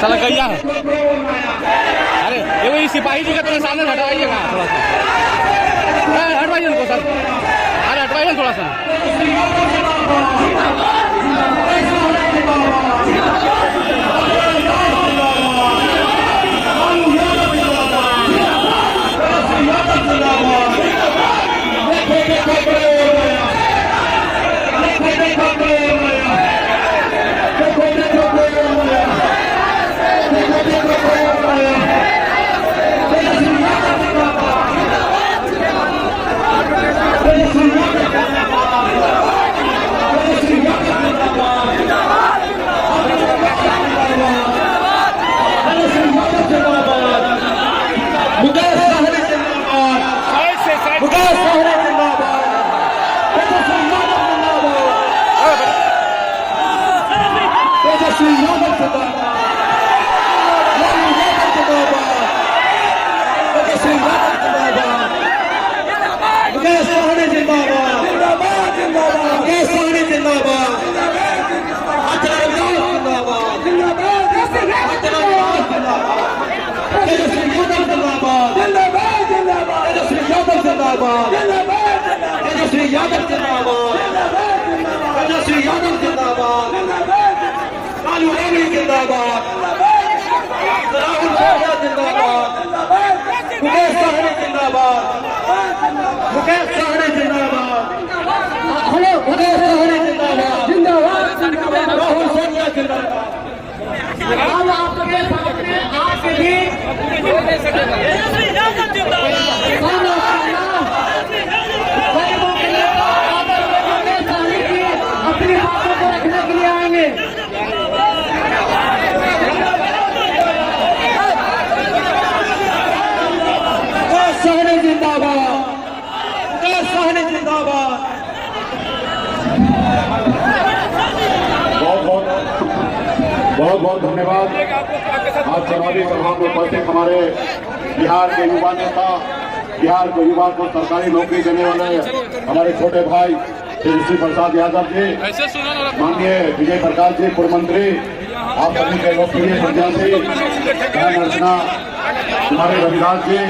साला गैया है। अरे ये वही सिपाही जी का थोड़ा सामने हटवाइएगा थोड़ा सा, हटवाइए उनको सर, अरे हटवाइए थोड़ा सा। तेजस्वी यादव जिंदाबाद, तेजस्वी यादव जिंदाबाद, कालू रानी जिंदाबाद, राहुल गांधी जिंदाबाद, मुकेश सहनी जिंदाबाद, मुकेश सहनी जिंदाबाद, मुकेश सहनी जिंदाबाद, राहुल सोनिया जिंदाबाद। अब आपके सामने आपके भी अपनी बातों को रखने के लिए आएंगे। सहनी जिंदाबाद, सहनी जिंदाबाद। बहुत बहुत धन्यवाद। आज चुनावी सभा में उपस्थित हमारे बिहार के युवा नेता, बिहार के युवा को सरकारी नौकरी देने वाले हमारे छोटे भाई तेजस्वी प्रसाद यादव जी, माननीय विजय प्रकाश जी पूर्व मंत्री, आप सभी के लोकप्रिय प्रत्याशी बहन अर्चना, हमारे रविदास जी,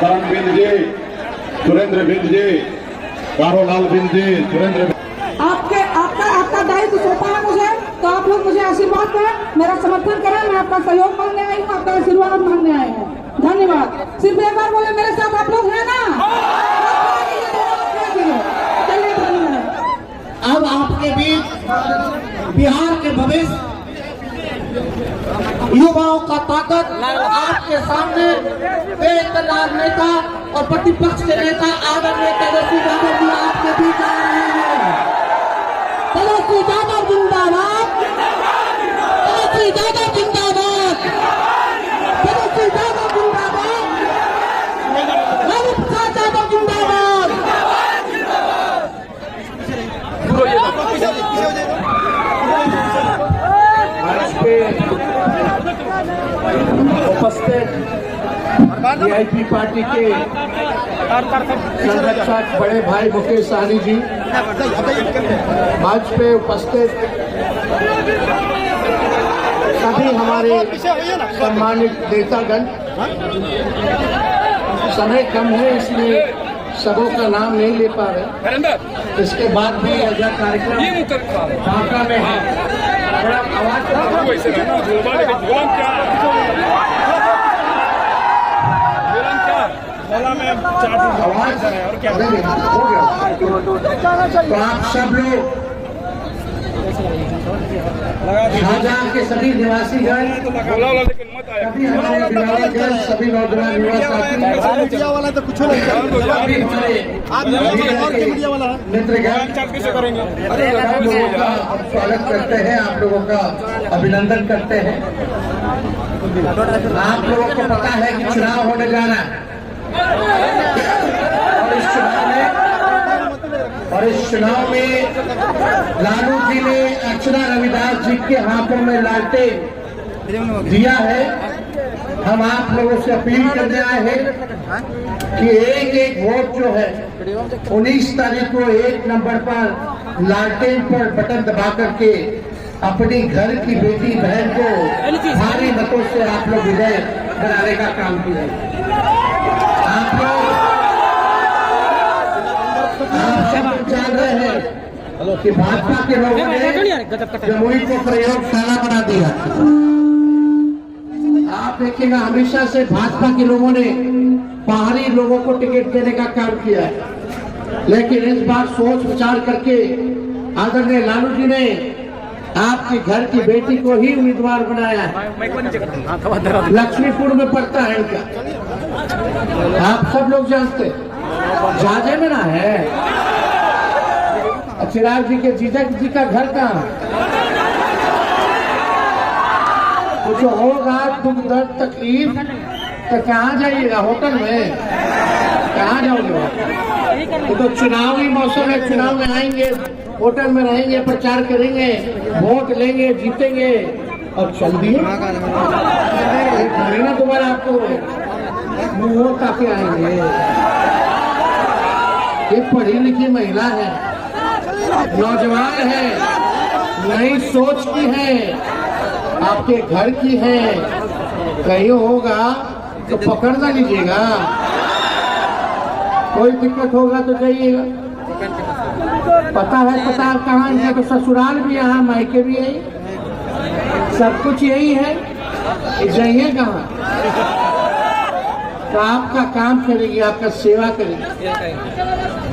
करण बिंद जी, सुरेंद्र बिंद जी, कारोलाल बिंद जी, सुरेंद्र आपका दायित्व सौंपा है मुझे, तो आप लोग मुझे आशीर्वाद करें, मेरा समर्थन करें। मैं आपका सहयोग मांगने आई हूँ, आपका आशीर्वाद मांगने आए हैं। धन्यवाद। सिर्फ एक बार बोले मेरे साथ आप लोग हैं ना? अब आपके बीच बिहार के भविष्य, युवाओं का ताकत आपके सामने बेकरार नेता और प्रतिपक्ष के नेता आदरणीय तेजस्वी यादव जी आपके बीच आ रहे हैं। तेजस्वी यादव जिंदाबाद, तेजस्वी यादव जिंदाबाद, तेजस्वी यादव जिंदाबाद, लालू प्रसाद यादव जिंदाबाद। उपस्थित वीआईपी पार्टी के संरक्षक बड़े भाई मुकेश सहनी जी, मंच पे उपस्थित सभी हमारे सम्मानित नेतागण, समय कम है इसलिए सबों का नाम नहीं ले पा रहे। इसके बाद भी यह कार्यक्रम ढाका में है। आवाज तो आप सब लोग शाहजहां के सभी निवासीगण, सभी हमारे बिलावलगंज, सभी नौजवान युवा साथी, मीडिया वाला तो कुछ नहीं मित्रगण, लोगों का स्वागत करते हैं, आप लोगों का अभिनंदन करते हैं। आप लोगों को पता है कि चुनाव होने जा रहा है और इस चुनाव में लालू जी ने अर्चना रविदास जी के हाथों में लालटेन दिया है। हम आप लोगों से अपील करने आए हैं कि एक एक वोट जो है 19 तारीख को 1 नंबर पर लालटेन पर बटन दबा करके अपनी घर की बेटी बहन को भारी मतों से आप लोग विजय बनाने का काम किया। आप सब जान रहे हैं कि भाजपा के लोगों ने जमुई को प्रयोगशाला बना दिया। आप देखिएगा हमेशा से भाजपा के लोगों ने बाहरी लोगों को टिकट देने का काम किया है, लेकिन इस बार सोच विचार करके आदरणीय लालू जी ने आपके घर की बेटी को ही उम्मीदवार बनाया है। लक्ष्मीपुर में पड़ता है इनका, आप सब लोग जानते हैं। जाजे में ना है, चिराग जी के जीजा जी का घर कहाँ? कुछ होगा दुख दर्द तकलीफ तो कहाँ जाइएगा? होटल में कहाँ जाओगे? तो चुनावी मौसम है, चुनाव में आएंगे, होटल में रहेंगे, प्रचार करेंगे, वोट लेंगे, जीतेंगे और चल दिए ना दोबारा आपको मुंह ताके आएंगे। एक पढ़ी लिखी महिला है, नौजवान है, नई सोच की है, आपके घर की है, कहीं होगा तो पकड़ ना लीजिएगा, कोई दिक्कत होगा तो जाइएगा। पता है कहाँ है, तो ससुराल भी यहाँ, मायके भी यही, सब कुछ यही है, जाइए कहाँ? तो आपका काम करेगी, आपका सेवा करेगी।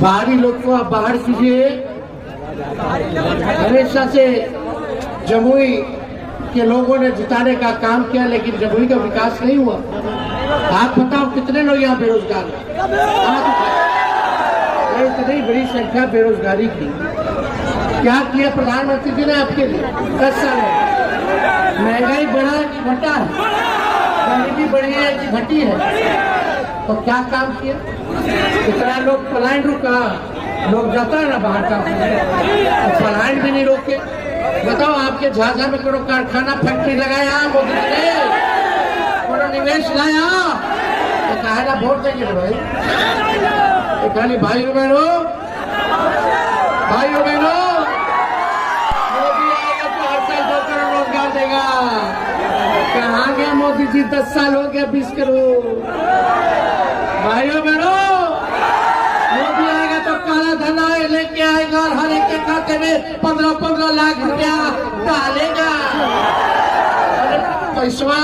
बाहरी लोग को आप बाहर कीजिए। हमेशा से जमुई के लोगों ने जिताने का काम किया, लेकिन जमुई का विकास नहीं हुआ। आप बताओ कितने लोग यहाँ बेरोजगार हैं? इतनी बड़ी संख्या बेरोजगारी की क्या किया प्रधानमंत्री जी ने आपके लिए? 10 साल में महंगाई बढ़ा कि घटा है? गरीबी बढ़ी है कि घटी है? तो क्या काम किया? कितना लोग पलायन रुका, लोग जाता है ना बाहर का, तो पलायन भी नहीं रोके। बताओ आपके झाझा में करो कारखाना फैक्ट्री लगाया मोदी ने, करो निवेश लाया, तो कहे ना वोट देंगे भाई? खाली भाइयों बहनों मोदी आएगा तो हर साल 2 करोड़ रोजगार देगा। कहाँ गया मोदी जी? 10 साल हो गया, 20 करोड़। भाइयों बहनों, मोदी आएगा तो काला धन लेके आएगा और हर एक के खाते में 15-15 लाख रुपया डालेगा। पैसा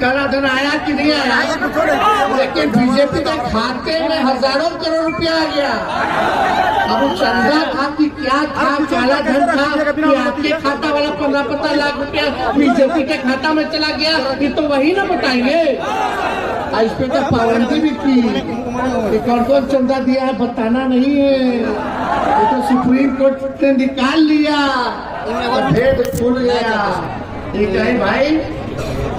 काला धन आया कि नहीं आया? लेकिन बीजेपी के खाते में हजारों करोड़ रुपया आ गया। अब वो चंदा था कि क्या था, काला धन था कि आपके खाता वाला 15-15 लाख रुपया बीजेपी के खाता में चला गया? ये तो वही ना बताएंगे। इस पे तो पाबंदी भी की कि कौन चंदा दिया है बताना नहीं है। ये तो सुप्रीम कोर्ट ने निकाल लिया, भेद खुल गया। ये कहे भाई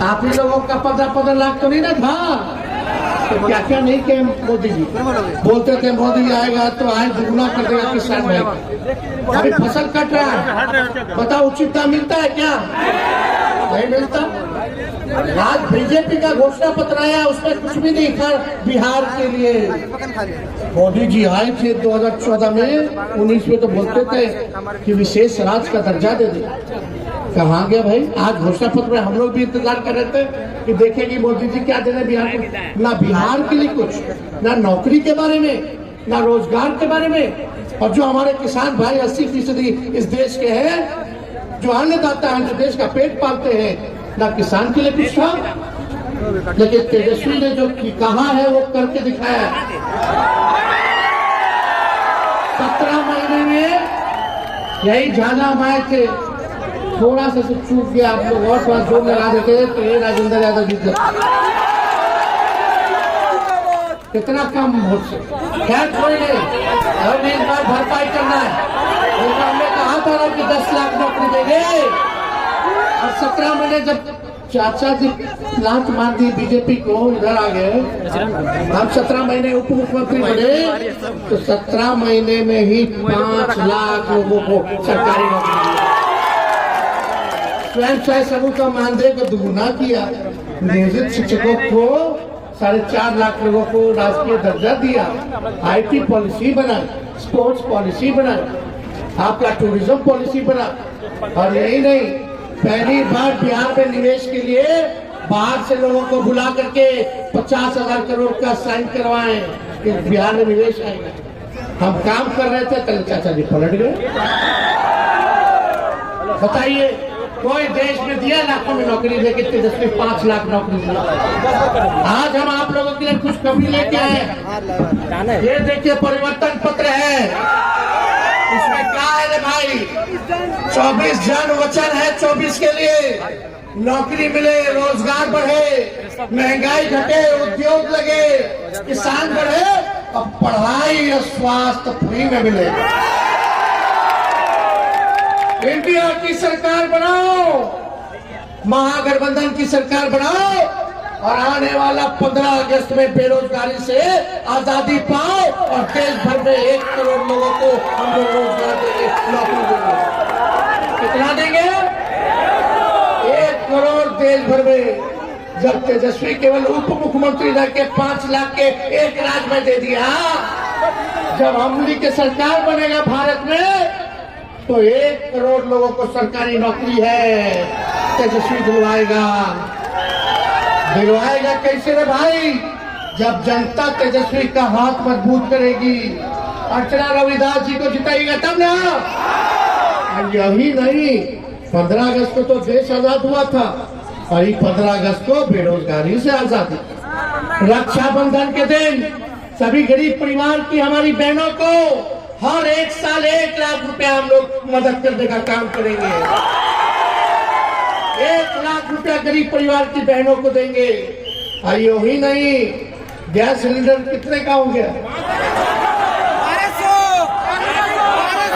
आप ही लोगों का 15-15 लाख तो नहीं ना था? तो क्या क्या नहीं किया मोदी जी? बोलते थे मोदी आएगा तो आए दुगुना कर देगा किसान भाई। अभी फसल कट रहा है, बताओ उचित दाम मिलता है क्या? नहीं मिलता। आज बीजेपी का घोषणा पत्र आया, उसमें कुछ भी नहीं था बिहार के लिए। मोदी जी आए थे 2014 में, 19 में तो बोलते थे कि विशेष राज्य का दर्जा दे दे। कहाँ गया भाई? आज घोषणा पत्र में हम लोग भी इंतजार कर रहे थे कि देखेंगे मोदी जी क्या देना बिहार को। ना बिहार के लिए कुछ, ना नौकरी के बारे में, ना रोजगार के बारे में। और जो हमारे किसान भाई 80% इस देश के हैं, जो अन्नदाता हैं, जो देश का पेट पालते हैं, ना किसान के लिए कुछ था। लेकिन तेजस्वी ने जो कहा है वो करके दिखाया है। 17 महीने में यही झाझा आए थे, थोड़ा सा चूक गया, आप लोग और थोड़ा जोर लगा देते तो ये राजेंद्र यादव जीत जाते। कितना कम वोट से, खैर कोई नहीं, हमें इस बार भरपाई करना है। हमने कहा था ना कि 10 लाख नौकरी देंगे, और 17 महीने जब चाचा जी लात मार दी बीजेपी को, इधर आ गए, हम 17 महीने उप मुख्यमंत्री बने, तो 17 महीने में ही 5 लाख लोगों को सरकारी नौकरी, स्वयं सहायता समूह का मानदेय को दुगुना किया, नियोजित शिक्षकों को 4.5 लाख लोगों को राष्ट्रीय दर्जा दिया, IT पॉलिसी बनाई, स्पोर्ट्स पॉलिसी बनाई, आपका टूरिज्म पॉलिसी बना, और यही नहीं, पहली बार बिहार में निवेश के लिए बाहर से लोगों को बुला करके 50,000 करोड़ का साइन करवाए कि बिहार में निवेश आएगा। हम काम कर रहे थे, कल चाचा जी पलट गए। बताइए, कोई देश में दिया लाखों में नौकरी देके तेजस्वी 5 लाख नौकरी दिया। आज हम आप लोगों के लिए खुशखबरी लेके आए। ये देखिए परिवर्तन पत्र है, इसमें क्या है रे भाई, 24 जन वचन है 24 के लिए। नौकरी मिले, रोजगार बढ़े, महंगाई घटे, उद्योग लगे, किसान बढ़े और पढ़ाई और स्वास्थ्य फ्री में मिले। इंडिया की सरकार बनाओ, महागठबंधन की सरकार बनाओ और आने वाला 15 अगस्त में बेरोजगारी से आजादी पाओ और देश भर में 1 करोड़ लोगों को हम लोग रोजगार देंगे, नौकरी देंगे। कितना देंगे? 1 करोड़ देश भर में। जब तेजस्वी केवल उप मुख्यमंत्री रह के 5 लाख के एक राज्य में दे दिया, जब हमली की सरकार बनेगा भारत में तो 1 करोड़ लोगों को सरकारी नौकरी है, तेजस्वी दिलवाएगा। दिलवाएगा कैसे रे भाई? जब जनता तेजस्वी का हाथ मजबूत करेगी, अर्चना रविदास जी को जिताएगा तब ना। यही नहीं, 15 अगस्त को तो देश आजाद हुआ था और 15 अगस्त को बेरोजगारी से आजादी। रक्षाबंधन के दिन सभी गरीब परिवार की हमारी बहनों को हर एक साल 1 लाख रुपया हम लोग मदद करने का काम करेंगे। 1 लाख रुपया गरीब परिवार की बहनों को देंगे। और यही नहीं, गैस सिलेंडर कितने का हो गया?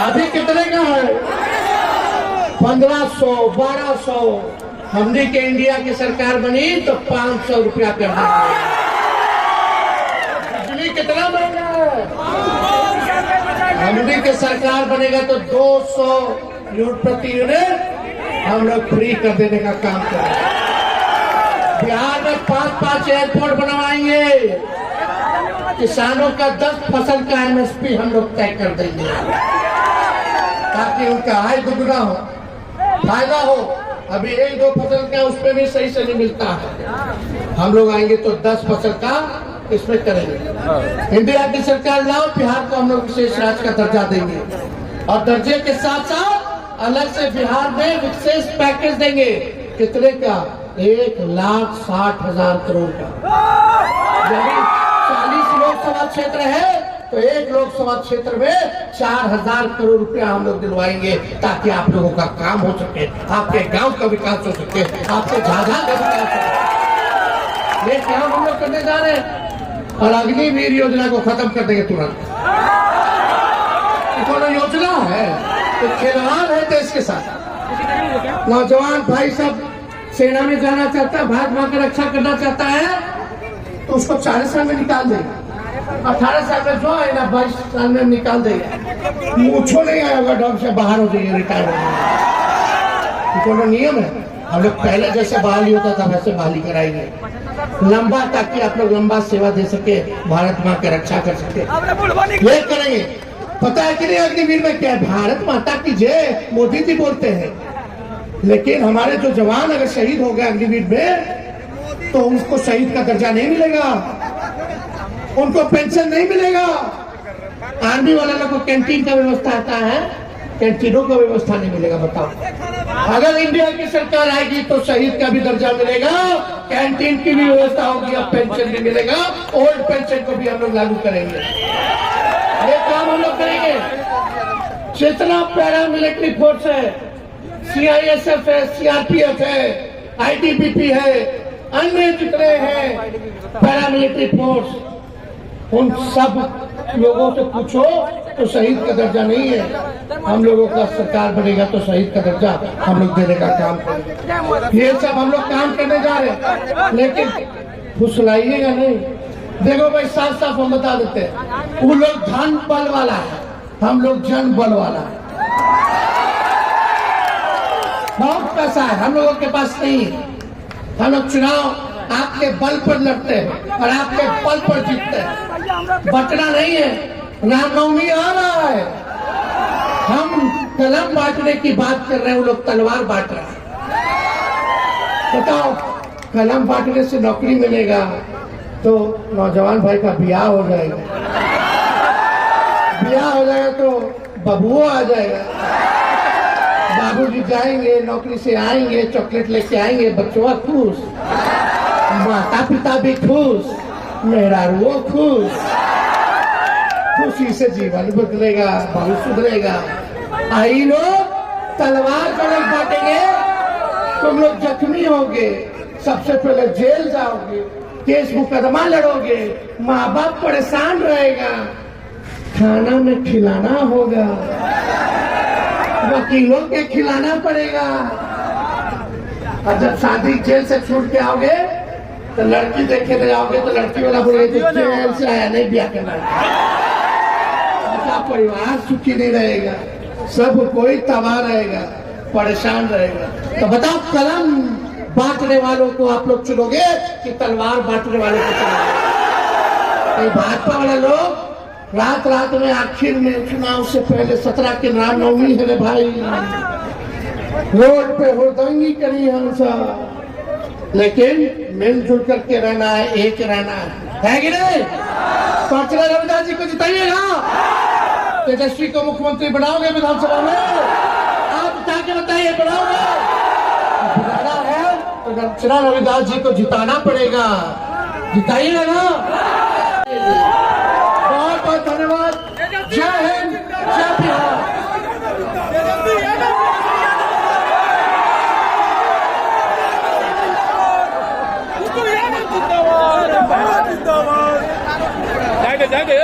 अभी कितने का है? 1500, 1200। हमने के इंडिया की सरकार बनी तो 500 रुपया कर देंगे। बिजली कितना महंगा है? हमने के सरकार बनेगा तो 200 यूनिट प्रति यूनिट हम लोग फ्री कर देने का काम करेंगे। बिहार में 5-5 एयरपोर्ट बनवाएंगे। किसानों का 10 फसल का MSP हम लोग तय कर देंगे ताकि उनका आय दुगना हो, फायदा हो। अभी 1-2 फसल का उसमें भी सही से नहीं मिलता है। हम लोग आएंगे तो 10 फसल का इसमें करेंगे। इंडिया की सरकार लाओ, बिहार को हम लोग विशेष राज्य का दर्जा देंगे और दर्जे के साथ साथ अलग से बिहार में विशेष पैकेज देंगे। कितने का? 1,60,000 करोड़ का। यदि 40 लोकसभा क्षेत्र है तो 1 लोकसभा क्षेत्र में 4,000 करोड़ रुपया हम लोग दिलवाएंगे ताकि आप लोगों का काम हो सके, आपके गांव का विकास हो सके, आपके झाझा का विकास हो सके। ये काम हम लोग करने जा रहे हैं और अग्निवीर योजना को खत्म कर देंगे तुरंत। कौन योजना है? तो खिलवाड़ है देश के साथ। नौजवान भाई सब सेना में जाना चाहता है, भारत मां की रक्षा करना चाहता है तो उसको 40 साल में निकाल देगा। 18 साल में जो है ना 22 साल में निकाल देगा। मुझो नहीं आएगा, ढंग से बाहर हो जाइए, रिटायर हो जाइए। कौन नियम है? हम लोग पहले जैसे बहाली होता था वैसे बहाली कराएंगे लंबा, ताकि आप लोग लंबा सेवा दे सके, भारत माँ की रक्षा कर सके। ये करेंगे। पता है कि नहीं अग्निवीर में क्या? भारत माता की जय मोदी जी बोलते हैं, लेकिन हमारे जो जवान अगर शहीद हो गए अग्निवीर में तो उनको शहीद का दर्जा नहीं मिलेगा, उनको पेंशन नहीं मिलेगा। आर्मी वाले लोग को कैंटीन का व्यवस्था आता है, कैंटीनों का व्यवस्था नहीं मिलेगा। बताओ, अगर इंडिया की सरकार आएगी तो शहीद का भी दर्जा मिलेगा, कैंटीन की भी व्यवस्था होगी, अब पेंशन भी मिलेगा, ओल्ड पेंशन को भी हम लोग लागू करेंगे। ये काम हम लोग करेंगे। जितना पैरा मिलिट्री फोर्स है, CISF है, CRPF है, ITBP है, अन्य जितने हैं पैरामिलिट्री फोर्स, उन सब लोगों से पूछो तो शहीद का दर्जा नहीं है। हम लोगों का सरकार बनेगा तो शहीद का दर्जा हम लोग देने का काम करेंगे। ये सब हम लोग काम करने जा रहे हैं, लेकिन फुसलाइएगा नहीं। देखो भाई, साफ साफ हम बता देते हैं, वो लोग धन बल वाला है, हम लोग जन बल वाला है। बहुत पैसा है, हम लोगों के पास नहीं। हम लोग चुनाव आपके बल पर लड़ते हैं और आपके बल पर जीतते हैं। बचना नहीं है। रामनवमी आ रहा है, हम कलम बांटने की बात कर रहे हैं, वो लोग तलवार बांट रहे हैं। बताओ, कलम बांटने से नौकरी मिलेगा तो नौजवान भाई का ब्याह हो जाएगा, ब्याह हो जाएगा तो बबुआ आ जाएगा, बाबूजी जाएंगे नौकरी से आएंगे, चॉकलेट लेके आएंगे, बच्चों खुश, माता पिता भी खुश, मेहरारू खुश, खुशी से जीवन बदलेगा, भविष्य सुधरेगा। आई लोग तलवार कलम बांटेंगे, तुम लोग जख्मी होगे, सबसे पहले जेल जाओगे, केस मुकदमा लड़ोगे, माँ बाप परेशान रहेगा, खाना में खिलाना होगा, वकीलों के खिलाना पड़ेगा। और जब शादी जेल से छूट के आओगे तो लड़की देखे ले जाओगे तो लड़की वाला बोलेगा जेल से आया नहीं ब्याह करना, आपका परिवार सुखी नहीं रहेगा, सब कोई तबाह रहेगा, परेशान रहेगा। तो बताओ, कलम बांटने वालों को आप लोग चुनोगे कि तलवार बांटने वालों को चुनोगे? भाजपा वाले लोग रात रात में आखिर में चुनाव से पहले 17 के रामनवमी है भाई, रोड पे हुड़दंगी करी हम सब, लेकिन मिलजुल करके रहना है, एक रहना है कि नहीं? तो अर्चना रविदास जी को जिताइएगा, तेजस्वी को मुख्यमंत्री बनाओगे विधानसभा में? आप जाके बताइए, बनाओगे? जिताना है तो अर्चना रविदास जी को जिताना पड़ेगा, जिताइएगा ना? बहुत बहुत धन्यवाद। जय हिंद, जय बिहार। जाएंगे जाएंगे